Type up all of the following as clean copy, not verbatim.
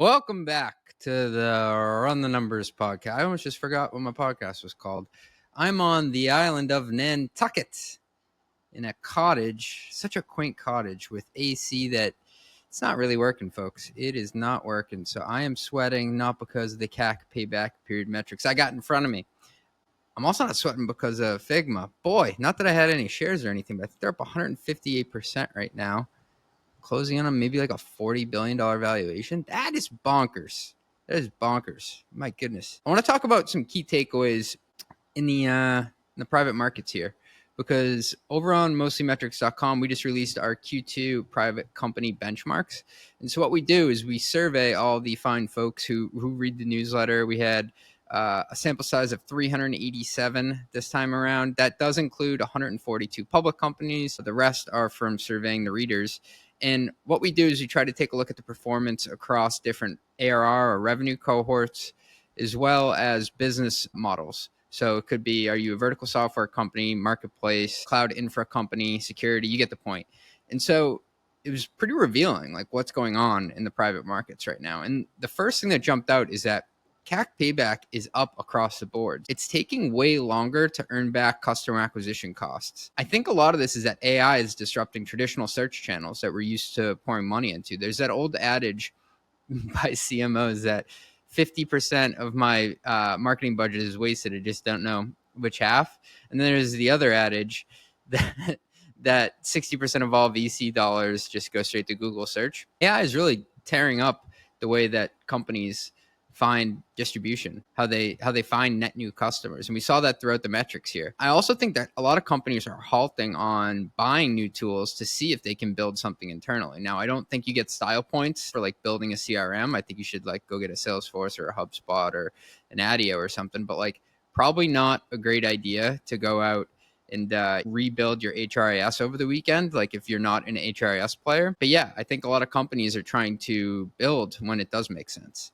Welcome back to the Run the Numbers podcast. I almost just forgot what my podcast was called. I'm on the island of Nantucket in a cottage, such a quaint cottage with AC that it's not really working, folks. It is not working. So I am sweating, not because of the CAC payback period metrics I got in front of me. I'm also not sweating because of Figma. Boy, not that I had any shares or anything, but I think they're up 158% right now, closing in on maybe like a $40 billion valuation. That is bonkers. That is bonkers. My goodness. I want to talk about some key takeaways in the private markets here, because over on mostlymetrics.com, we just released our Q2 private company benchmarks. And so what we do is we survey all the fine folks who read the newsletter. We had a sample size of 387 this time around. That does include 142 public companies. The rest are from surveying the readers. And what we do is we try to take a look at the performance across different ARR or revenue cohorts, as well as business models. So it could be, are you a vertical software company, marketplace, cloud infra company, security? You get the point. And so it was pretty revealing, like what's going on in the private markets right now. And the first thing that jumped out is that CAC payback is up across the board. It's taking way longer to earn back customer acquisition costs. I think a lot of this is that AI is disrupting traditional search channels that we're used to pouring money into. There's that old adage by CMOs that 50% of my marketing budget is wasted. I just don't know which half. And then there's the other adage that 60% of all VC dollars just go straight to Google search. AI is really tearing up the way that companies find distribution, how they find net new customers. And we saw that throughout the metrics here. I also think that a lot of companies are halting on buying new tools to see if they can build something internally. Now, I don't think you get style points for like building a CRM. I think you should like go get a Salesforce or a HubSpot or an Adio or something, but like probably not a great idea to go out and rebuild your HRIS over the weekend, like if you're not an HRIS player. But yeah, I think a lot of companies are trying to build when it does make sense.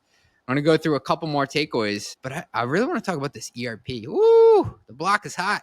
I'm going to go through a couple more takeaways, but I really want to talk about this ERP. Ooh, the block is hot.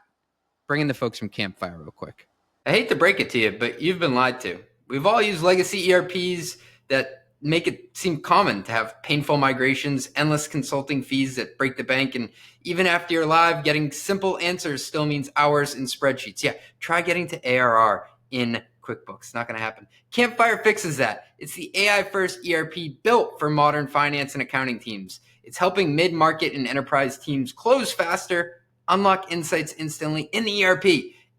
Bring in the folks from Campfire real quick. I hate to break it to you, but you've been lied to. We've all used legacy ERPs that make it seem common to have painful migrations, endless consulting fees that break the bank, and even after you're live, getting simple answers still means hours in spreadsheets. Yeah, try getting to ARR in QuickBooks. Not going to happen. Campfire fixes that. It's the AI-first ERP built for modern finance and accounting teams. It's helping mid-market and enterprise teams close faster, unlock insights instantly in the ERP,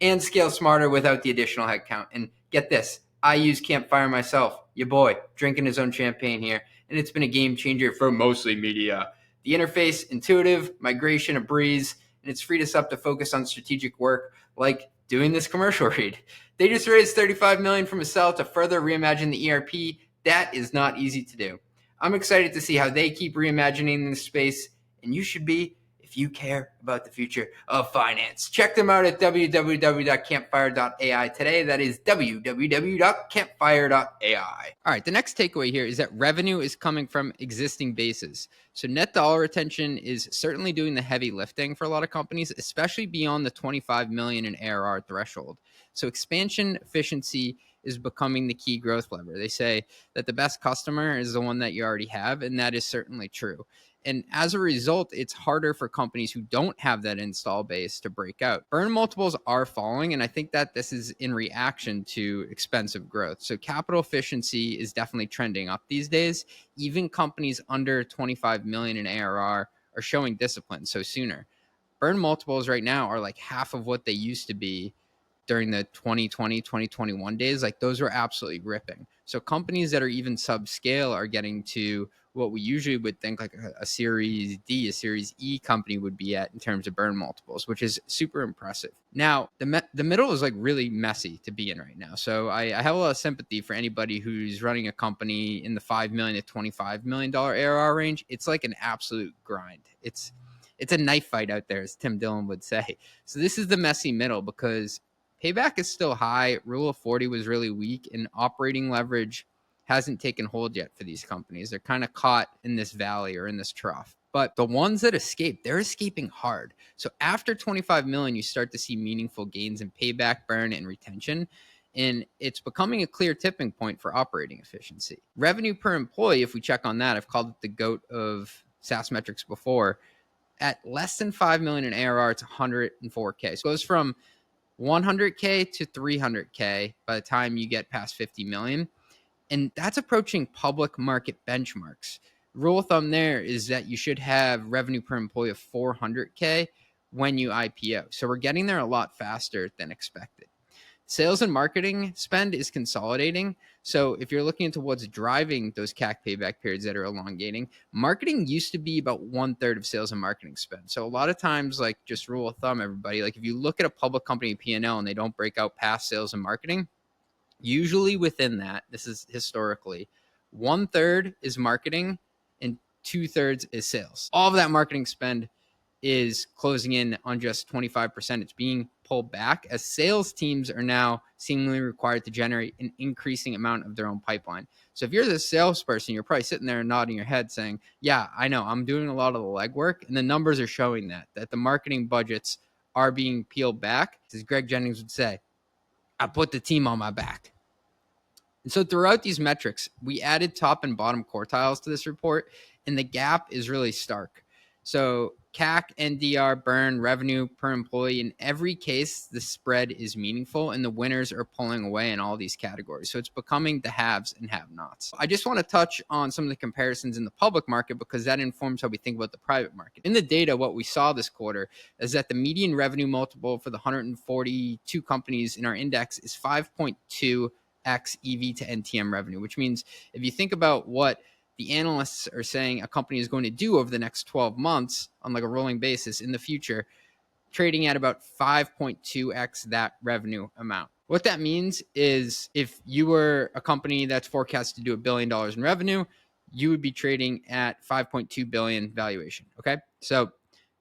and scale smarter without the additional headcount. And get this, I use Campfire myself. Your boy, drinking his own champagne here. And it's been a game changer for Mostly Media. The interface, intuitive, migration, a breeze, and it's freed us up to focus on strategic work like doing this commercial read. They just raised $35 million from a sell to further reimagine the ERP. That is not easy to do. I'm excited to see how they keep reimagining this space, and you should be if you care about the future of finance. Check them out at www.campfire.ai today. That is www.campfire.ai. All right, the next takeaway here is that revenue is coming from existing bases. So net dollar retention is certainly doing the heavy lifting for a lot of companies, especially beyond the 25 million in ARR threshold. So expansion efficiency is becoming the key growth lever. They say that the best customer is the one that you already have, and that is certainly true. And as a result, it's harder for companies who don't have that install base to break out. Burn multiples are falling, and I think that this is in reaction to expensive growth. So capital efficiency is definitely trending up these days. Even companies under 25 million in ARR are showing discipline, so sooner. Burn multiples right now are like half of what they used to be during the 2020, 2021 days. Like those were absolutely ripping. So companies that are even subscale are getting to what we usually would think like a Series D, a Series E company would be at in terms of burn multiples, which is super impressive. Now, the middle is like really messy to be in right now. So I have a lot of sympathy for anybody who's running a company in the $5 million to $25 million ARR range. It's like an absolute grind. It's a knife fight out there, as Tim Dillon would say. So this is the messy middle because payback is still high. Rule of 40 was really weak, and operating leverage hasn't taken hold yet for these companies. They're kind of caught in this valley or in this trough. But the ones that escape, they're escaping hard. So after 25 million, you start to see meaningful gains in payback, burn, and retention. And it's becoming a clear tipping point for operating efficiency. Revenue per employee, if we check on that, I've called it the GOAT of SaaS metrics before. At less than 5 million in ARR, it's 104K. So it goes from 100K to 300K by the time you get past 50 million. And that's approaching public market benchmarks. Rule of thumb there is that you should have revenue per employee of 400K when you IPO. So we're getting there a lot faster than expected. Sales and marketing spend is consolidating. So if you're looking into what's driving those CAC payback periods that are elongating, marketing used to be about 1/3 of sales and marketing spend. So a lot of times, like just rule of thumb, everybody, like if you look at a public company P&L and they don't break out past sales and marketing, usually within that, this is historically, 1/3 is marketing and 2/3 is sales. All of that marketing spend is closing in on just 25%. It's being pulled back as sales teams are now seemingly required to generate an increasing amount of their own pipeline. So if you're the salesperson, you're probably sitting there nodding your head saying, yeah, I know, I'm doing a lot of the legwork. And the numbers are showing that the marketing budgets are being peeled back. As Greg Jennings would say, I put the team on my back. And so throughout these metrics, we added top and bottom quartiles to this report, and the gap is really stark. So CAC, NDR, burn, revenue per employee, in every case, the spread is meaningful and the winners are pulling away in all these categories. So it's becoming the haves and have-nots. I just want to touch on some of the comparisons in the public market because that informs how we think about the private market. In the data, what we saw this quarter is that the median revenue multiple for the 142 companies in our index is 5.2 X EV to NTM revenue, which means if you think about what the analysts are saying a company is going to do over the next 12 months on like a rolling basis in the future, trading at about 5.2x that revenue amount. What that means is if you were a company that's forecast to do $1 billion in revenue, you would be trading at 5.2 billion valuation. Okay. So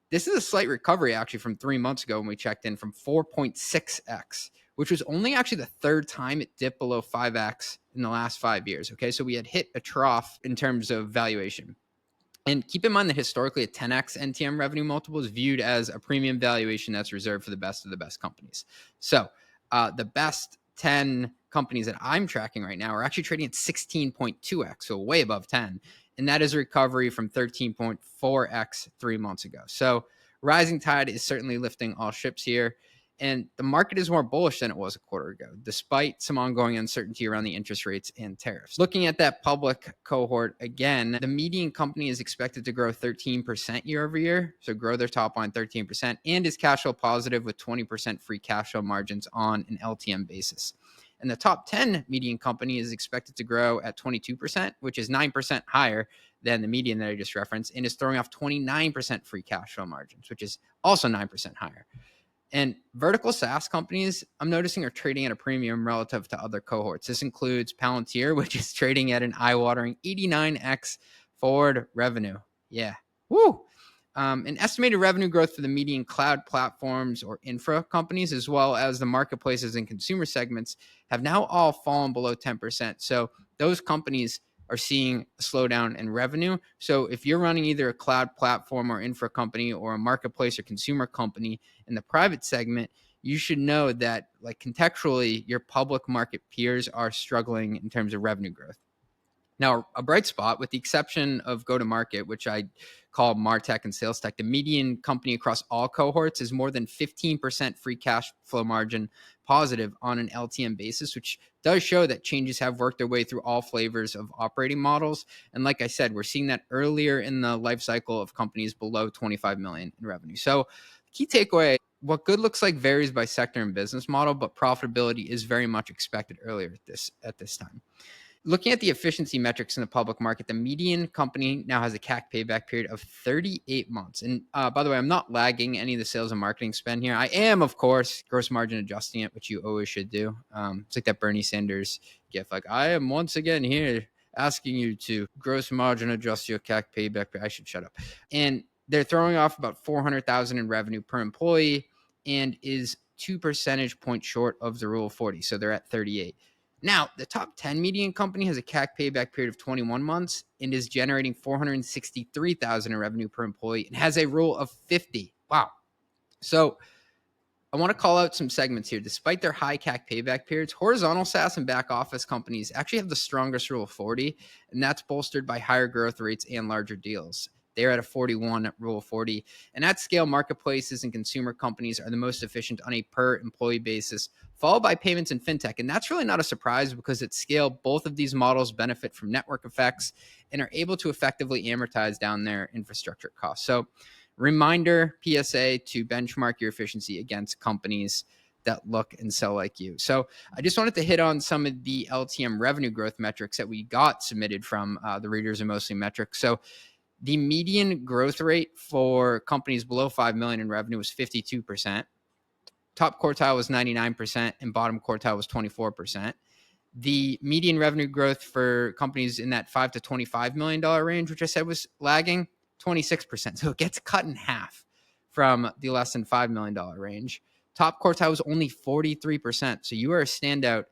this is a slight recovery actually from 3 months ago when we checked in from 4.6x, which was only actually the third time it dipped below 5x in the last 5 years. Okay, so we had hit a trough in terms of valuation. And keep in mind that historically a 10x NTM revenue multiple is viewed as a premium valuation that's reserved for the best of the best companies. So the best 10 companies that I'm tracking right now are actually trading at 16.2x, so way above 10. And that is a recovery from 13.4x 3 months ago. So rising tide is certainly lifting all ships here. And the market is more bullish than it was a quarter ago, despite some ongoing uncertainty around the interest rates and tariffs. Looking at that public cohort again, the median company is expected to grow 13% year over year, so grow their top line 13%, and is cash flow positive with 20% free cash flow margins on an LTM basis. And the top 10 median company is expected to grow at 22%, which is 9% higher than the median that I just referenced, and is throwing off 29% free cash flow margins, which is also 9% higher. And vertical SaaS companies, I'm noticing, are trading at a premium relative to other cohorts. This includes Palantir, which is trading at an eye-watering 89x forward revenue. Yeah. Woo! An estimated revenue growth for the median cloud platforms or infra companies, as well as the marketplaces and consumer segments, have now all fallen below 10%. So those companies are seeing a slowdown in revenue. So if you're running either a cloud platform or infra company or a marketplace or consumer company in the private segment, you should know that, like, contextually, your public market peers are struggling in terms of revenue growth. Now, a bright spot, with the exception of go-to-market, which I call MarTech and Sales Tech, the median company across all cohorts is more than 15% free cash flow margin positive on an LTM basis, which does show that changes have worked their way through all flavors of operating models. And like I said, we're seeing that earlier in the life cycle of companies below 25 million in revenue. So key takeaway, what good looks like varies by sector and business model, but profitability is very much expected earlier at this time. Looking at the efficiency metrics in the public market, the median company now has a CAC payback period of 38 months. And by the way, I'm not lagging any of the sales and marketing spend here. I am, of course, gross margin adjusting it, which you always should do. It's like that Bernie Sanders gif, like, I am once again here asking you to gross margin adjust your CAC payback. I should shut up. And they're throwing off about 400,000 in revenue per employee and is 2 percentage points short of the rule of 40. So they're at 38. Now, the top 10 median company has a CAC payback period of 21 months and is generating 463,000 in revenue per employee and has a rule of 50. Wow. So I want to call out some segments here. Despite their high CAC payback periods, horizontal SaaS and back office companies actually have the strongest Rule of 40, and that's bolstered by higher growth rates and larger deals. They're at a 41 Rule of 40. And at scale, marketplaces and consumer companies are the most efficient on a per employee basis, followed by payments and fintech. And that's really not a surprise because at scale, both of these models benefit from network effects and are able to effectively amortize down their infrastructure costs. So, reminder PSA to benchmark your efficiency against companies that look and sell like you. So I just wanted to hit on some of the LTM revenue growth metrics that we got submitted from the Readers Are Mostly Metrics. So the median growth rate for companies below 5 million in revenue was 52%. Top quartile was 99%, and bottom quartile was 24%. The median revenue growth for companies in that $5 to $25 million range, which I said was lagging, 26%. So it gets cut in half from the less than $5 million range. Top quartile was only 43%. So you are a standout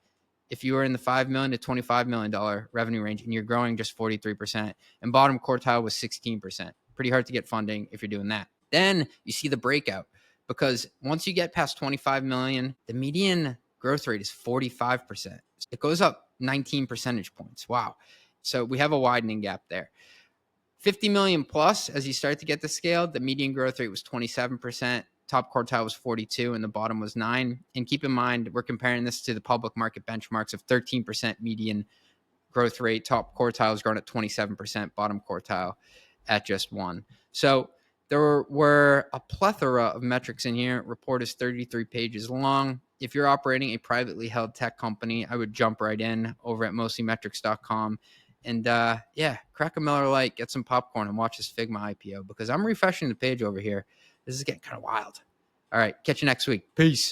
if you are in the $5 million to $25 million revenue range and you're growing just 43%. And bottom quartile was 16%. Pretty hard to get funding if you're doing that. Then you see the breakout, because once you get past 25 million, the median growth rate is 45%. It goes up 19 percentage points. Wow. So we have a widening gap there. 50 million plus, as you start to get to scale, the median growth rate was 27%. Top quartile was 42 and the bottom was 9. And keep in mind, we're comparing this to the public market benchmarks of 13% median growth rate. Top quartile is growing at 27%, bottom quartile at just 1. So there were a plethora of metrics in here. Report is 33 pages long. If you're operating a privately held tech company, I would jump right in over at mostlymetrics.com. And crack a Miller Lite, get some popcorn, and watch this Figma IPO, because I'm refreshing the page over here. This is getting kind of wild. All right, catch you next week. Peace.